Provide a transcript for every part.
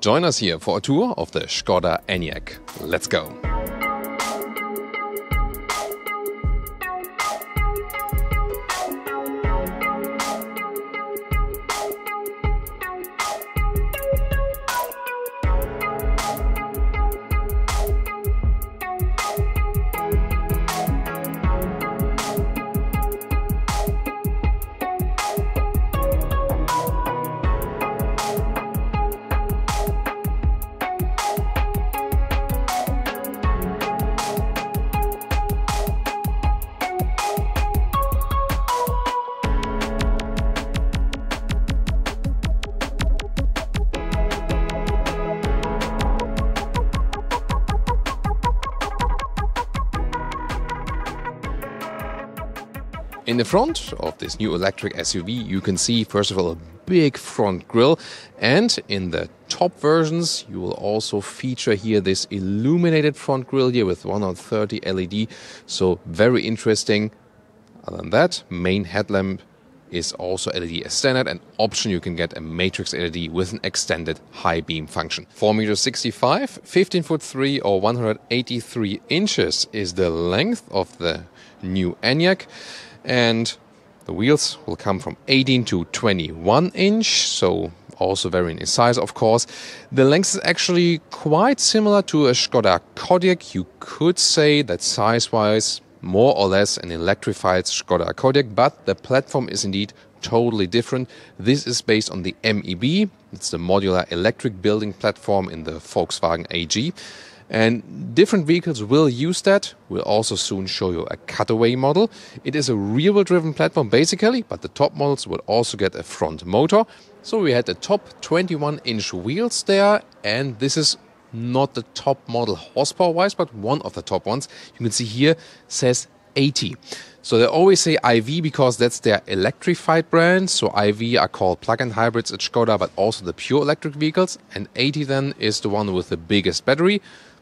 Join us here for a tour of the Skoda Enyaq. Let's go! In the front of this new electric SUV, you can see, first of all, a big front grille, and in the top versions, you will also feature here this illuminated front grille here with 130 LED, so very interesting. Other than that, main headlamp is also LED as standard, and option you can get a matrix LED with an extended high beam function. 4.65 meters, 15'3" or 183 inches is the length of the new Enyaq. And the wheels will come from 18 to 21 inch, so also varying in size, of course. The length is actually quite similar to a Skoda Kodiaq. You could say that size-wise, more or less an electrified Skoda Kodiaq, but the platform is indeed totally different. This is based on the MEB. It's the modular electric building platform in the Volkswagen AG. And different vehicles will use that. We'll also soon show you a cutaway model. It is a rear-wheel driven platform basically, but the top models will also get a front motor. So we had the top 21-inch wheels there, and this is not the top model horsepower-wise, but one of the top ones. You can see here says 80. So they always say IV because that's their electrified brand. So IV are called plug-in hybrids at Skoda, but also the pure electric vehicles. And 80 then is the one with the biggest battery,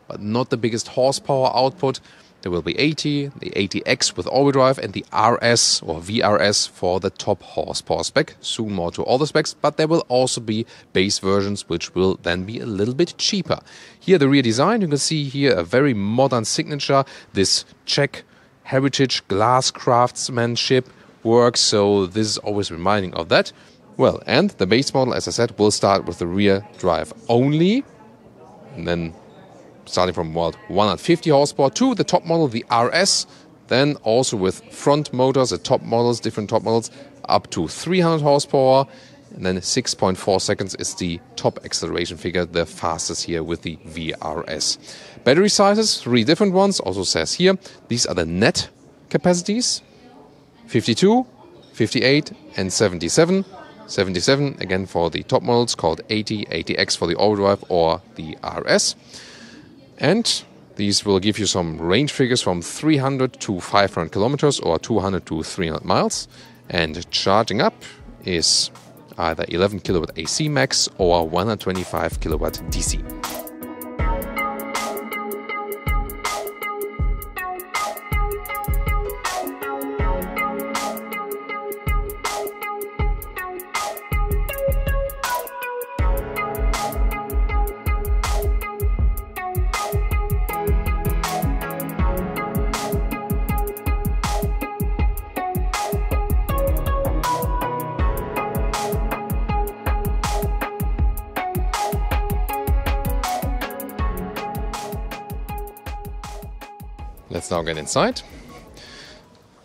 but not the biggest horsepower output. There will be 80, the 80X with all-wheel drive, and the RS or VRS for the top horsepower spec. Soon more to all the specs, but there will also be base versions which will then be a little bit cheaper. Here the rear design, you can see here a very modern signature. This Czech heritage glass craftsmanship works, so this is always reminding of that. Well, and the base model, as I said, will start with the rear drive only, and then starting from 150 horsepower to the top model, the RS, then also with front motors, the top models, different top models, up to 300 horsepower, and then 6.4 seconds is the top acceleration figure, the fastest here with the VRS. Battery sizes, 3 different ones, also says here. These are the net capacities, 52, 58 and 77. 77 again for the top models, called 80, 80X for the all-wheel drive or the RS. And these will give you some range figures from 300 to 500 kilometers or 200 to 300 miles. And charging up is either 11 kilowatt AC max or 125 kilowatt DC. Let's now get inside.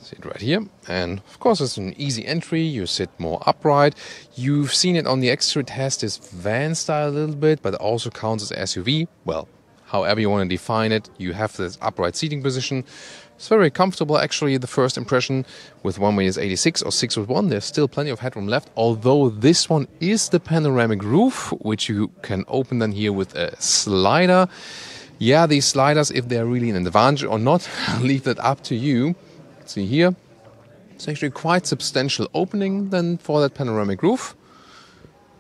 See it right here. And of course it's an easy entry. You sit more upright. You've seen it on the exterior. It has this van style a little bit, but it also counts as SUV. Well, however you want to define it, you have this upright seating position. It's very comfortable actually, the first impression. With 1.86 or 6'1", there's still plenty of headroom left, although this one is the panoramic roof, which you can open then here with a slider. Yeah, these sliders, if they're really an advantage or not, I'll leave that up to you. See here, it's actually quite substantial opening then for that panoramic roof.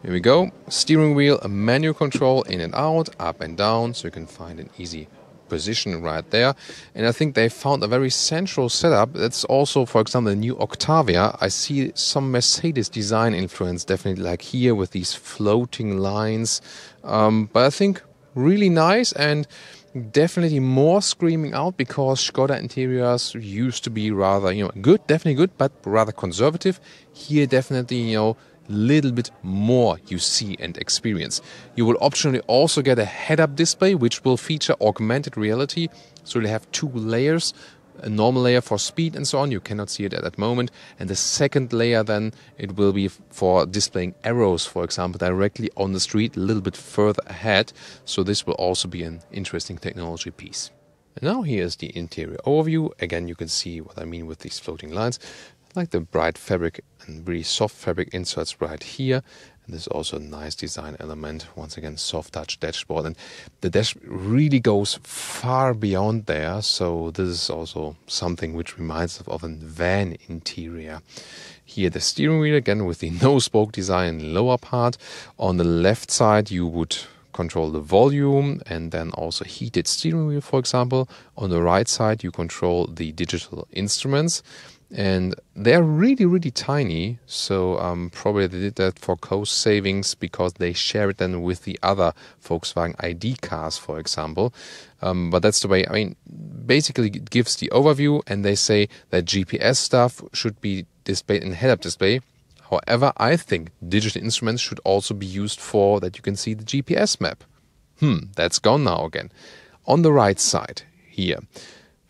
Here we go, steering wheel, a manual control in and out, up and down, so you can find an easy position right there. And I think they found a very central setup. That's also, for example, the new Octavia. I see some Mercedes design influence definitely, like here with these floating lines But I think really nice and definitely more screaming out, because Skoda interiors used to be rather, good, definitely good, but rather conservative. Here definitely, little bit more you see and experience. You will optionally also get a head-up display, which will feature augmented reality. So you'll have two layers, a normal layer for speed and so on. You cannot see it at that moment. And the second layer then, it will be for displaying arrows, for example, directly on the street, a little bit further ahead. So this will also be an interesting technology piece. And now here's the interior overview. Again, you can see what I mean with these floating lines. Like the bright fabric and really soft fabric inserts right here. And this is also a nice design element. Once again, soft touch dashboard. And the dash really goes far beyond there. So this is also something which reminds of a van interior. Here the steering wheel, again with the no-spoke design in the lower part. On the left side you would control the volume and then also heated steering wheel, for example. On the right side you control the digital instruments. And they're really tiny, so probably they did that for cost savings, because they share it then with the other Volkswagen ID cars, for example. But that's the way, basically it gives the overview, and they say that GPS stuff should be displayed in head-up display. However, I think digital instruments should also be used for that you can see the GPS map. That's gone now again. On the right side here,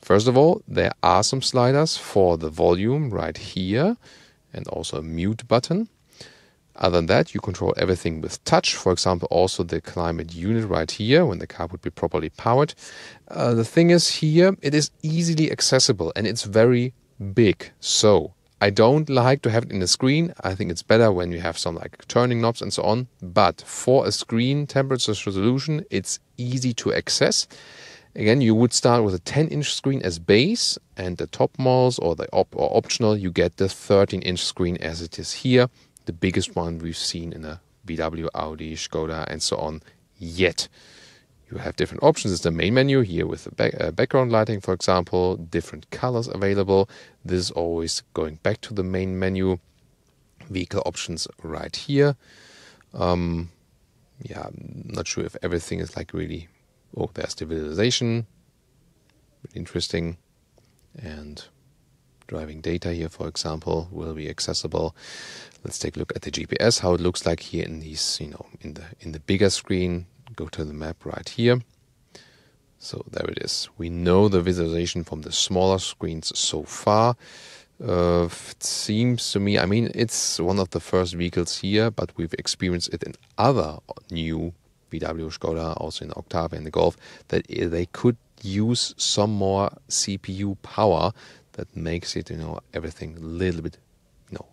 first of all, there are some sliders for the volume right here and also a mute button. Other than that, you control everything with touch. For example, also the climate unit right here when the car would be properly powered. The thing is here, it is easily accessible and it's very big. So I don't like to have it in the screen. I think it's better when you have some like turning knobs and so on. But for a screen temperature resolution, it's easy to access. Again, you would start with a 10-inch screen as base, and the top models or the optional, you get the 13-inch screen as it is here, the biggest one we've seen in a VW, Audi, Skoda, and so on yet. You have different options. It's the main menu here with the background lighting, for example, different colors available. This is always going back to the main menu. Vehicle options right here. I'm not sure if everything is like really. Oh, there's the visualization, interesting, and driving data here, for example, will be accessible. Let's take a look at the GPS, how it looks like here in these, in the bigger screen. Go to the map right here. So there it is. We know the visualization from the smaller screens so far. It seems to me, it's one of the first vehicles here, but we've experienced it in other new VW, Skoda, also in Octavia and the Golf, that they could use some more CPU power that makes it, everything a little bit,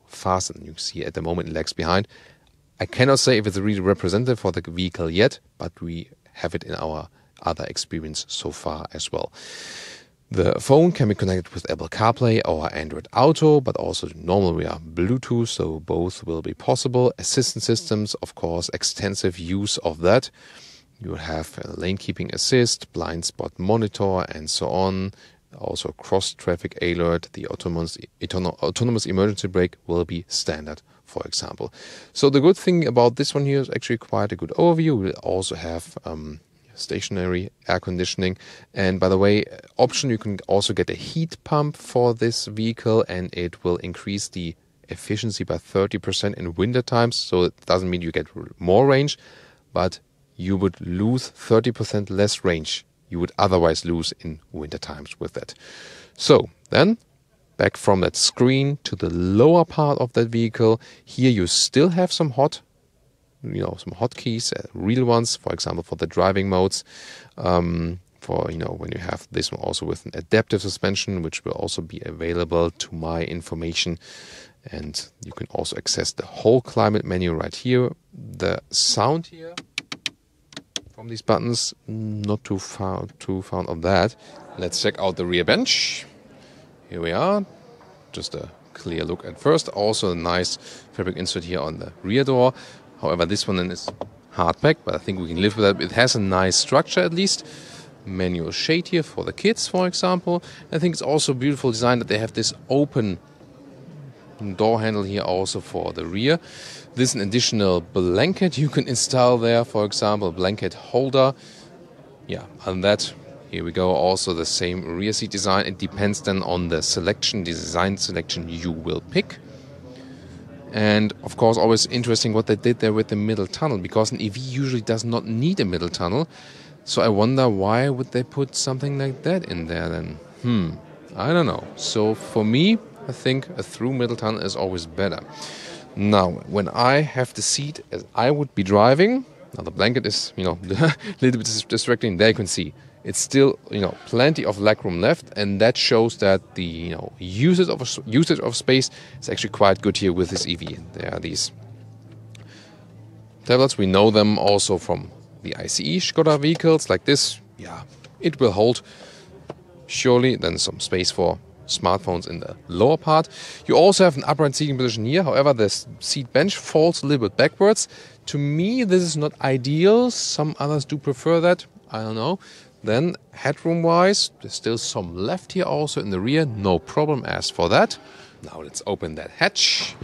faster than you see at the moment. It lags behind. I cannot say if it's really representative for the vehicle yet, but we have it in our other experience so far as well. The phone can be connected with Apple CarPlay or Android Auto, but also normally we are Bluetooth, so both will be possible. Assistant systems, of course, extensive use of that. You have lane keeping assist, blind spot monitor, and so on. Also cross traffic alert. The autonomous emergency brake will be standard, for example. So the good thing about this one here is actually quite a good overview. We'll also have stationary air conditioning, and by the way, option, you can also get a heat pump for this vehicle, and it will increase the efficiency by 30% in winter times. So it doesn't mean you get more range, but you would lose 30% less range you would otherwise lose in winter times with that. So then back from that screen to the lower part of that vehicle. Here you still have some some hotkeys, real ones, for example, for the driving modes. When you have this one also with an adaptive suspension, which will also be available to my information. And you can also access the whole climate menu right here. The sound here from these buttons, not too fond of that. Let's check out the rear bench. Here we are. Just a clear look at first. Also a nice fabric insert here on the rear door. However, this one then is hardback, but I think we can live with that. It has a nice structure at least. Manual shade here for the kids, for example. I think it's also a beautiful design that they have this open door handle here also for the rear. This is an additional blanket you can install there, for example, blanket holder. Yeah, and that, here we go, also the same rear seat design. It depends then on the selection, design selection you will pick. And of course, always interesting what they did there with the middle tunnel, because an EV usually does not need a middle tunnel. So I wonder, why would they put something like that in there then? I don't know. So for me, I think a through middle tunnel is always better. Now, when I have the seat as I would be driving, now the blanket is, a little bit distracting. There you can see it's still, plenty of legroom left, and that shows that the, usage of space is actually quite good here with this EV. There are these tablets. We know them also from the ICE Skoda vehicles like this. Yeah, it will hold surely then some space for smartphones in the lower part. You also have an upright seating position here. However, the seat bench falls a little bit backwards. To me, this is not ideal. Some others do prefer that. I don't know. Then, headroom-wise, there's still some left here also in the rear. No problem as for that. Now let's open that hatch.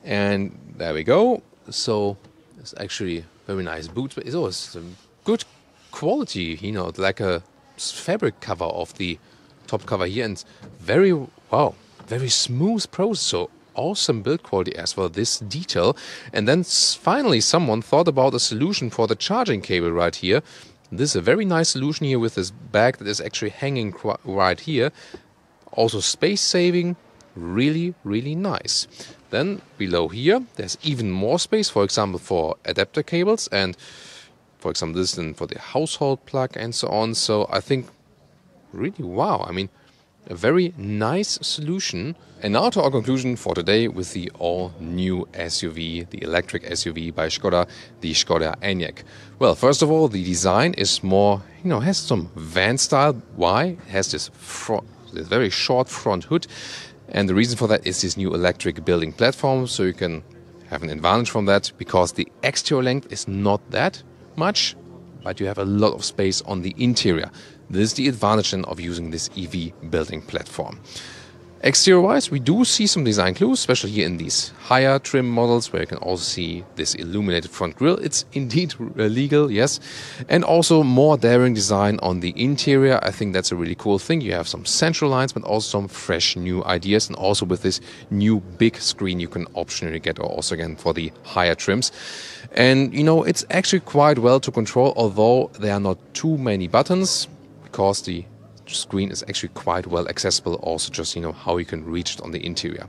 And there we go. So, it's actually very nice boot. It's always good quality, like a fabric cover of the top cover here, and very smooth process. So awesome build quality as for this detail. And then finally someone thought about a solution for the charging cable right here. This is a very nice solution here with this bag that is actually hanging right here. Also space saving, really nice. Then below here there's even more space, for example for adapter cables, and for example this is for the household plug and so on. So I think really wow, a very nice solution. And now to our conclusion for today with the all-new SUV, the electric SUV by Skoda, the Skoda Enyaq. Well, first of all, the design is more, has some van style. Why? It has this very short front hood. And the reason for that is this new electric building platform. So you can have an advantage from that, because the exterior length is not that much, but you have a lot of space on the interior. This is the advantage then of using this EV building platform. Exterior-wise, we do see some design clues, especially here in these higher trim models, where you can also see this illuminated front grille. It's indeed legal, yes. And also more daring design on the interior. I think that's a really cool thing. You have some central lines, but also some fresh new ideas. And also with this new big screen you can optionally get, or also again for the higher trims. And, it's actually quite well to control, although there are not too many buttons, because the screen is actually quite well accessible, also just how you can reach it on the interior.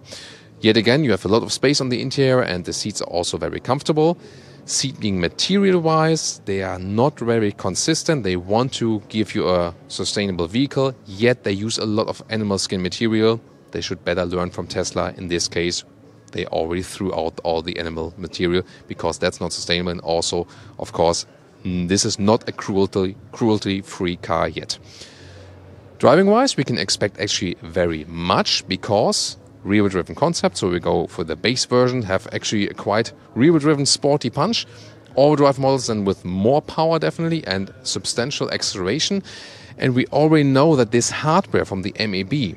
Yet again, you have a lot of space on the interior, and the seats are also very comfortable. Seating material wise, they are not very consistent. They want to give you a sustainable vehicle, yet they use a lot of animal skin material. They should better learn from Tesla. In this case, they already threw out all the animal material, because that's not sustainable. And also, of course, this is not a cruelty-free car yet. Driving-wise, we can expect actually very much, because rear-wheel-driven concept, so we go for the base version, have actually a quite rear-wheel-driven sporty punch. All-wheel drive models then with more power definitely, and substantial acceleration. And we already know that this hardware from the MAB,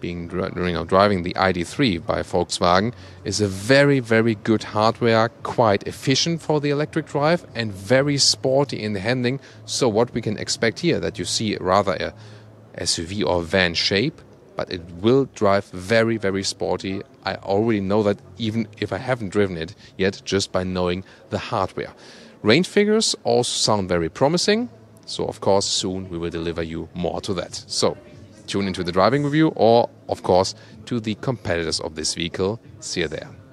driving the ID.3 by Volkswagen, is a very good hardware, quite efficient for the electric drive, and very sporty in the handling. So what we can expect here, that you see rather a SUV or van shape, but it will drive very sporty. I already know that, even if I haven't driven it yet, just by knowing the hardware. Range figures also sound very promising, so of course soon we will deliver you more to that. So tune into the driving review, or of course to the competitors of this vehicle. See you there.